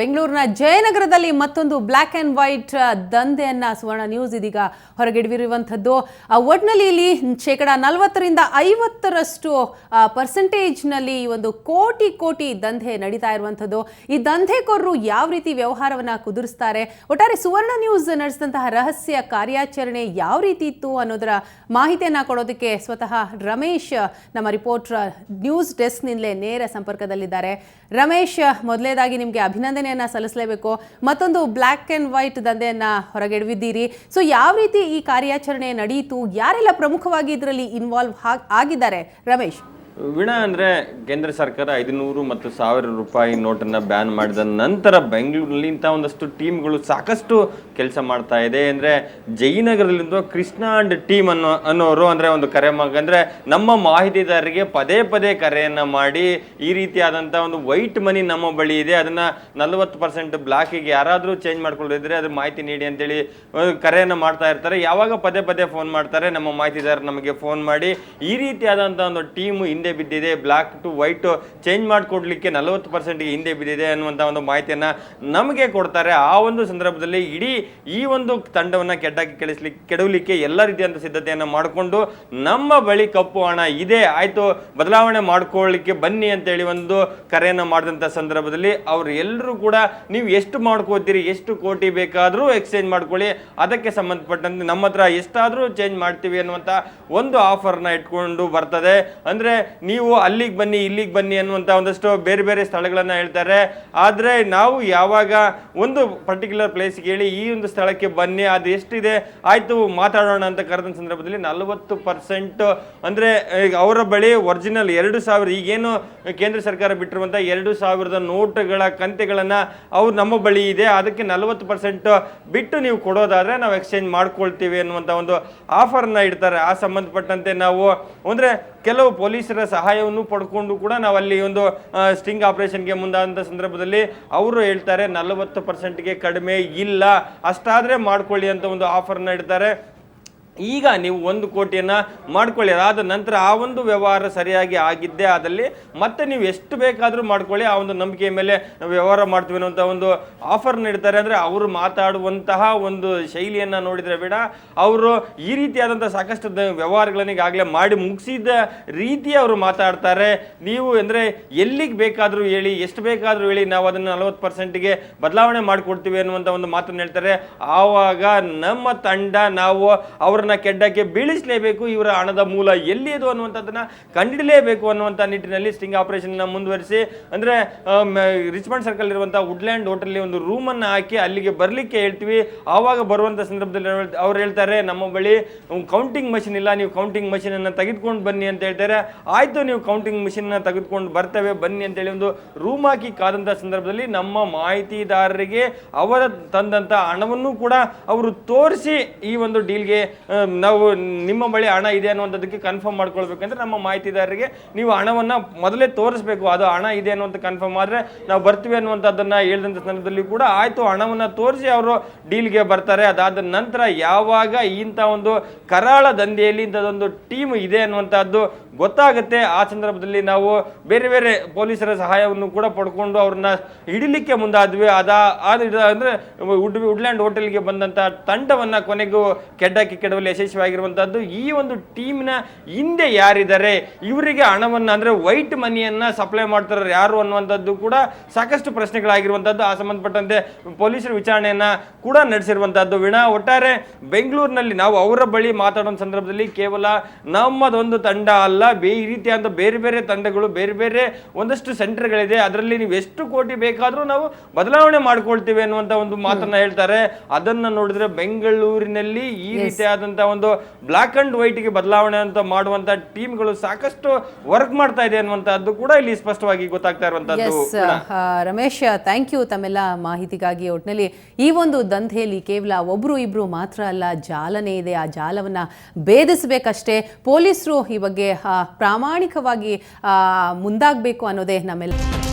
ಬೆಂಗಳೂರಿನ ಜಯನಗರದಲ್ಲಿ ಮತ್ತೊಂದು ಬ್ಲ್ಯಾಕ್ ಅಂಡ್ ವೈಟ್ ದಂಧೆಯನ್ನ ಸುವರ್ಣ ನ್ಯೂಸ್ ಇದೀಗ ಹೊರಗಿಡಿರುವಂಥದ್ದು. ಒಟ್ನಲ್ಲಿ ಇಲ್ಲಿ 40% 50% ಪರ್ಸೆಂಟೇಜ್ನಲ್ಲಿ ಈ ಒಂದು ಕೋಟಿ ದಂಧೆ ನಡೀತಾ ಇರುವಂಥದ್ದು. ಈ ದಂಧೆಕೋರರು ಯಾವ ರೀತಿ ವ್ಯವಹಾರವನ್ನ ಕುದುರಿಸ್ತಾರೆ, ಒಟ್ಟಾರೆ ಸುವರ್ಣ ನ್ಯೂಸ್ ನಡೆಸಿದಂತಹ ರಹಸ್ಯ ಕಾರ್ಯಾಚರಣೆ ಯಾವ ರೀತಿ ಇತ್ತು ಅನ್ನೋದರ ಮಾಹಿತಿಯನ್ನ ಕೊಡೋದಕ್ಕೆ ಸ್ವತಃ ರಮೇಶ್ ನಮ್ಮ ರಿಪೋರ್ಟರ್ ನ್ಯೂಸ್ ಡೆಸ್ಕ್ನಿಂದಲೇ ನೇರ ಸಂಪರ್ಕದಲ್ಲಿದ್ದಾರೆ. ರಮೇಶ್, ಮೊದಲೇದಾಗಿ ನಿಮಗೆ ಅಭಿನಂದನೆಯನ್ನ ಸಲ್ಲಿಸಲೇಬೇಕು. ಮತ್ತೊಂದು ಬ್ಲ್ಯಾಕ್ ಅಂಡ್ ವೈಟ್ ದಂಧೆಯನ್ನ ಹೊರಗೆಡವಿದ್ದೀರಿ. ಸೊ ಯಾವ ರೀತಿ ಈ ಕಾರ್ಯಾಚರಣೆ ನಡೆಯಿತು, ಯಾರೆಲ್ಲ ಪ್ರಮುಖವಾಗಿ ಇದರಲ್ಲಿ ಇನ್ವಾಲ್ವ್ ಆಗಿದ್ದಾರೆ ರಮೇಶ್? ವೀಣಾ, ಅಂದರೆ ಕೇಂದ್ರ ಸರ್ಕಾರ 500 ಮತ್ತು 1000 ರೂಪಾಯಿ ನೋಟನ್ನು ಬ್ಯಾನ್ ಮಾಡಿದ ನಂತರ ಬೆಂಗಳೂರಿನಲ್ಲಿ ಇಂಥ ಒಂದಷ್ಟು ಟೀಮ್ಗಳು ಸಾಕಷ್ಟು ಕೆಲಸ ಮಾಡ್ತಾ ಇದೆ. ಅಂದರೆ ಜಯನಗರದಲ್ಲಿಂದ ಕೃಷ್ಣ ಅಂಡ್ ಟೀಮ್ ಅನ್ನೋರು ಅಂದರೆ ಒಂದು ಕರೆ ಅಂದರೆ ನಮ್ಮ ಮಾಹಿತಿದಾರರಿಗೆ ಪದೇ ಕರೆಯನ್ನು ಮಾಡಿ ಈ ರೀತಿಯಾದಂಥ ಒಂದು ವೈಟ್ ಮನಿ ನಮ್ಮ ಬಳಿ ಇದೆ, ಅದನ್ನು 40% ಬ್ಲಾಕಿಗೆ ಯಾರಾದರೂ ಚೇಂಜ್ ಮಾಡ್ಕೊಂಡಿದ್ರೆ ಅದ್ರ ಮಾಹಿತಿ ನೀಡಿ ಅಂತೇಳಿ ಕರೆಯನ್ನು ಮಾಡ್ತಾ ಇರ್ತಾರೆ. ಯಾವಾಗ ಪದೇ ಫೋನ್ ಮಾಡ್ತಾರೆ, ನಮ್ಮ ಮಾಹಿತಿದಾರರು ನಮಗೆ ಫೋನ್ ಮಾಡಿ ಈ ರೀತಿಯಾದಂಥ ಒಂದು ಟೀಮು ಬಿದ್ದಿದೆ, ಬ್ಲಾಕ್ ಟು ವೈಟ್ ಚೇಂಜ್ ಮಾಡಿಕೊಡ್ಲಿಕ್ಕೆ 40% ಹಿಂದೆ ಬಿದ್ದಿದೆ ಅನ್ನುವಂಥ ಒಂದು ಮಾಹಿತಿಯನ್ನು ನಮಗೆ ಕೊಡ್ತಾರೆ. ಆ ಒಂದು ಸಂದರ್ಭದಲ್ಲಿ ಇಡೀ ಈ ಒಂದು ತಂಡವನ್ನು ಕೆಡವಲಿಕ್ಕೆ ಎಲ್ಲ ರೀತಿಯಾದ ಸಿದ್ಧತೆಯನ್ನು ಮಾಡಿಕೊಂಡು ನಮ್ಮ ಬಳಿ ಕಪ್ಪು ಹಣ ಇದೆ, ಆಯಿತು ಬದಲಾವಣೆ ಮಾಡ್ಕೊಳ್ಳಿಕ್ಕೆ ಬನ್ನಿ ಅಂತೇಳಿ ಒಂದು ಕರೆಯನ್ನು ಮಾಡಿದಂಥ ಸಂದರ್ಭದಲ್ಲಿ ಅವರು ಎಲ್ಲರೂ ಕೂಡ ನೀವು ಎಷ್ಟು ಮಾಡ್ಕೋತೀರಿ, ಎಷ್ಟು ಕೋಟಿ ಬೇಕಾದರೂ ಎಕ್ಸ್ಚೇಂಜ್ ಮಾಡ್ಕೊಳ್ಳಿ, ಅದಕ್ಕೆ ಸಂಬಂಧಪಟ್ಟಂತೆ ನಮ್ಮ ಹತ್ರ ಎಷ್ಟಾದರೂ ಚೇಂಜ್ ಮಾಡ್ತೀವಿ ಅನ್ನುವಂಥ ಒಂದು ಆಫರ್ನ ಇಟ್ಕೊಂಡು ಬರ್ತದೆ. ಅಂದರೆ ನೀವು ಅಲ್ಲಿಗೆ ಬನ್ನಿ ಇಲ್ಲಿಗೆ ಬನ್ನಿ ಅನ್ನುವಂಥ ಒಂದಷ್ಟು ಬೇರೆ ಸ್ಥಳಗಳನ್ನು ಹೇಳ್ತಾರೆ. ಆದರೆ ನಾವು ಯಾವಾಗ ಒಂದು ಪರ್ಟಿಕ್ಯುಲರ್ ಪ್ಲೇಸ್ಗೆ ಹೇಳಿ ಈ ಒಂದು ಸ್ಥಳಕ್ಕೆ ಬನ್ನಿ, ಅದು ಎಷ್ಟಿದೆ ಆಯಿತು ಮಾತಾಡೋಣ ಅಂತ ಕರೆದ ಸಂದರ್ಭದಲ್ಲಿ 40% ಅಂದರೆ ಅವರ ಬಳಿ ಒರಿಜಿನಲ್ 2000 ಈಗೇನು ಕೇಂದ್ರ ಸರ್ಕಾರ ಬಿಟ್ಟಿರುವಂಥ 2000 ನೋಟುಗಳ ಕಂತೆಗಳನ್ನು ಅವ್ರು ನಮ್ಮ ಬಳಿ ಇದೆ, ಅದಕ್ಕೆ 40% ಬಿಟ್ಟು ನೀವು ಕೊಡೋದಾದರೆ ನಾವು ಎಕ್ಸ್ಚೇಂಜ್ ಮಾಡ್ಕೊಳ್ತೀವಿ ಅನ್ನುವಂಥ ಒಂದು ಆಫರ್ನ ಇಡ್ತಾರೆ. ಆ ಸಂಬಂಧಪಟ್ಟಂತೆ ನಾವು ಅಂದರೆ ಕೆಲವು ಪೊಲೀಸರ ಸಹಾಯವನ್ನು ಪಡ್ಕೊಂಡು ಕೂಡ ನಾವು ಅಲ್ಲಿ ಒಂದು ಸ್ಟಿಂಗ್ ಆಪರೇಷನ್ಗೆ ಮುಂದಾದಂಥ ಸಂದರ್ಭದಲ್ಲಿ ಅವರು ಹೇಳ್ತಾರೆ 40%ಗೆ ಕಡಿಮೆ ಇಲ್ಲ, ಅಷ್ಟಾದರೆ ಮಾಡ್ಕೊಳ್ಳಿ ಅಂತ ಒಂದು ಆಫರ್ನ ಇಡ್ತಾರೆ. ಈಗ ನೀವು 1 ಕೋಟಿಯನ್ನು ಮಾಡ್ಕೊಳ್ಳಿ, ಅದಾದ ನಂತರ ಆ ಒಂದು ವ್ಯವಹಾರ ಸರಿಯಾಗಿ ಆಗಿದ್ದೇ ಆದಲ್ಲಿ ಮತ್ತೆ ನೀವು ಎಷ್ಟು ಬೇಕಾದರೂ ಮಾಡ್ಕೊಳ್ಳಿ, ಆ ಒಂದು ನಂಬಿಕೆ ಮೇಲೆ ವ್ಯವಹಾರ ಮಾಡ್ತೀವಿ ಅನ್ನೋಂಥ ಒಂದು ಆಫರ್ ನೀಡ್ತಾರೆ. ಅಂದರೆ ಅವರು ಮಾತಾಡುವಂತಹ ಒಂದು ಶೈಲಿಯನ್ನು ನೋಡಿದರೆ ಬೇಡ, ಅವರು ಈ ರೀತಿಯಾದಂಥ ಸಾಕಷ್ಟು ವ್ಯವಹಾರಗಳನ್ನು ಈಗಾಗಲೇ ಮಾಡಿ ಮುಗಿಸಿದ ರೀತಿ ಅವರು ಮಾತಾಡ್ತಾರೆ. ನೀವು ಅಂದರೆ ಎಲ್ಲಿಗೆ ಬೇಕಾದರೂ ಹೇಳಿ, ಎಷ್ಟು ಬೇಕಾದರೂ ಹೇಳಿ, ನಾವು ಅದನ್ನು 40%ಗೆ ಬದಲಾವಣೆ ಮಾಡಿಕೊಡ್ತೀವಿ ಅನ್ನುವಂಥ ಒಂದು ಮಾತನ್ನು ಹೇಳ್ತಾರೆ. ಆವಾಗ ನಮ್ಮ ತಂಡ ನಾವು ಅವರ ಕೆಡ್ಡಕ್ಕೆ ಬೀಳಿಸಲೇಬೇಕು, ಇವರ ಹಣದ ಮೂಲ ಎಲ್ಲಿದು ಅನ್ನುವಂಥದ್ದನ್ನ ಕಂಡಿಡಲೇಬೇಕು ಅನ್ನುವಂಥ ನಿಟ್ಟಿನಲ್ಲಿ ಸ್ಟಿಂಗ್ ಆಪರೇಷನ್ ಮುಂದುವರಿಸಿ ಅಂದರೆ ರಿಚ್ಮಂಡ್ ಸರ್ಕಲ್ ಇರುವಂಥ ವುಡ್ಲ್ಯಾಂಡ್ ಹೋಟೆಲ್ ಒಂದು ರೂಮನ್ನು ಹಾಕಿ ಅಲ್ಲಿಗೆ ಬರಲಿಕ್ಕೆ ಹೇಳ್ತೀವಿ. ಆವಾಗ ಬರುವಂಥ ಸಂದರ್ಭದಲ್ಲಿ ಅವ್ರು ಹೇಳ್ತಾರೆ ನಮ್ಮ ಬಳಿ ಕೌಂಟಿಂಗ್ ಮಷಿನ್ ಇಲ್ಲ, ನೀವು ಕೌಂಟಿಂಗ್ ಮಷಿನನ್ನು ತೆಗೆದುಕೊಂಡು ಬನ್ನಿ ಅಂತ ಹೇಳ್ತಾರೆ. ಆಯಿತು ನೀವು ಕೌಂಟಿಂಗ್ ಮಷಿನ್ನ ತೆಗೆದುಕೊಂಡು ಬರ್ತೇವೆ ಬನ್ನಿ ಅಂತೇಳಿ ಒಂದು ರೂಮ್ ಹಾಕಿ ಕಾದಂಥ ಸಂದರ್ಭದಲ್ಲಿ ನಮ್ಮ ಮಾಹಿತಿದಾರರಿಗೆ ಅವರ ತಂದಂಥ ಹಣವನ್ನು ಕೂಡ ಅವರು ತೋರಿಸಿ ಈ ಒಂದು ಡೀಲ್ಗೆ ನಾವು ನಿಮ್ಮ ಬಳಿ ಹಣ ಇದೆ ಅನ್ನುವಂಥದ್ದಕ್ಕೆ ಕನ್ಫರ್ಮ್ ಮಾಡ್ಕೊಳ್ಬೇಕಂದ್ರೆ ನಮ್ಮ ಮಾಹಿತಿದಾರರಿಗೆ ನೀವು ಹಣವನ್ನು ಮೊದಲೇ ತೋರಿಸ್ಬೇಕು, ಅದು ಹಣ ಇದೆ ಅನ್ನುವಂಥ ಕನ್ಫರ್ಮ್ ಆದರೆ ನಾವು ಬರ್ತೀವಿ ಅನ್ನುವಂಥದ್ದನ್ನು ಹೇಳಿದಂಥ ಸಂದರ್ಭದಲ್ಲಿ ಕೂಡ ಆಯಿತು ಹಣವನ್ನು ತೋರಿಸಿ ಅವರು ಡೀಲ್ಗೆ ಬರ್ತಾರೆ. ಅದಾದ ನಂತರ ಯಾವಾಗ ಇಂಥ ಒಂದು ಕರಾಳ ದಂಧೆಯಲ್ಲಿ ಇಂಥದ್ದೊಂದು ಟೀಮ್ ಇದೆ ಅನ್ನುವಂಥದ್ದು ಗೊತ್ತಾಗುತ್ತೆ, ಆ ಸಂದರ್ಭದಲ್ಲಿ ನಾವು ಬೇರೆ ಪೊಲೀಸರ ಸಹಾಯವನ್ನು ಕೂಡ ಪಡ್ಕೊಂಡು ಅವ್ರನ್ನ ಹಿಡಿಲಿಕ್ಕೆ ಮುಂದಾದ್ವಿ. ಅಂದರೆ ವುಡ್ಲ್ಯಾಂಡ್ ಹೋಟೆಲ್ಗೆ ಬಂದಂಥ ತಂಡವನ್ನು ಕೊನೆಗೂ ಕೆಡವಲು ಯಶಸ್ವಿಯಾಗಿರುವಂತದ್ದು. ಈ ಒಂದು ಟೀಮ್ನ ಹಿಂದೆ ಯಾರಿದ್ದಾರೆ, ಇವರಿಗೆ ಹಣವನ್ನು ಅಂದ್ರೆ ವೈಟ್ ಮನಿಯನ್ನ ಸಪ್ಲೈ ಮಾಡ್ತಾರೆ ಯಾರು ಅನ್ನುವಂಥದ್ದು ಕೂಡ ಸಾಕಷ್ಟು ಪ್ರಶ್ನೆಗಳಾಗಿರುವಂಥದ್ದು. ಆ ಸಂಬಂಧಪಟ್ಟಂತೆ ಪೊಲೀಸರು ವಿಚಾರಣೆಯನ್ನ ಕೂಡ ನಡೆಸಿರುವಂತದ್ದು. ವೀಣಾ, ಒಟ್ಟಾರೆ ಬೆಂಗಳೂರಿನಲ್ಲಿ ನಾವು ಅವರ ಬಳಿ ಮಾತಾಡೋ ಸಂದರ್ಭದಲ್ಲಿ ಕೇವಲ ನಮ್ಮದೊಂದು ತಂಡ ಅಲ್ಲ, ಈ ರೀತಿಯಾದ ಬೇರೆ ತಂಡಗಳು ಬೇರೆ ಒಂದಷ್ಟು ಸೆಂಟರ್ಗಳಿದೆ, ಅದರಲ್ಲಿ ನೀವು ಎಷ್ಟು ಕೋಟಿ ಬೇಕಾದರೂ ನಾವು ಬದಲಾವಣೆ ಮಾಡ್ಕೊಳ್ತೀವಿ ಅನ್ನುವಂಥ ಒಂದು ಮಾತನ್ನ ಹೇಳ್ತಾರೆ. ಅದನ್ನ ನೋಡಿದ್ರೆ ಬೆಂಗಳೂರಿನಲ್ಲಿ ಈ ರೀತಿಯಾದಂಥ ಒಂದು ಬ್ಲಾಕ್ ಅಂಡ್ ವೈಟ್ ಗೆ ಬದಲಾವಣೆ ಅಂತ ಮಾಡುವಂತ ಟೀಮ್ಗಳು ಸಾಕಷ್ಟು ವರ್ಕ್ ಮಾಡ್ತಾ ಇದೆ ಅನ್ನುವಂಥದ್ದು ಕೂಡ ಇಲ್ಲಿ ಸ್ಪಷ್ಟವಾಗಿ ಗೊತ್ತಾಗ್ತಾ ಇರುವಂತದ್ದು. ರಮೇಶ್, ಥ್ಯಾಂಕ್ ಯು ತಮ್ಮೆಲ್ಲ ಮಾಹಿತಿಗಾಗಿ. ಒಟ್ಟಿನಲ್ಲಿ ಈ ಒಂದು ದಂಧೆಯಲ್ಲಿ ಕೇವಲ ಒಬ್ರು ಇಬ್ರು ಮಾತ್ರ ಅಲ್ಲ, ಜಾಲನೇ ಇದೆ. ಆ ಜಾಲವನ್ನ ಭೇದಿಸಬೇಕಷ್ಟೇ. ಪೊಲೀಸರು ಈ ಬಗ್ಗೆ ಪ್ರಾಮಾಣಿಕವಾಗಿ ಮುಂದಾಗಬೇಕು ಅನ್ನೋದೇ ನಮ್ಮೆಲ್ಲ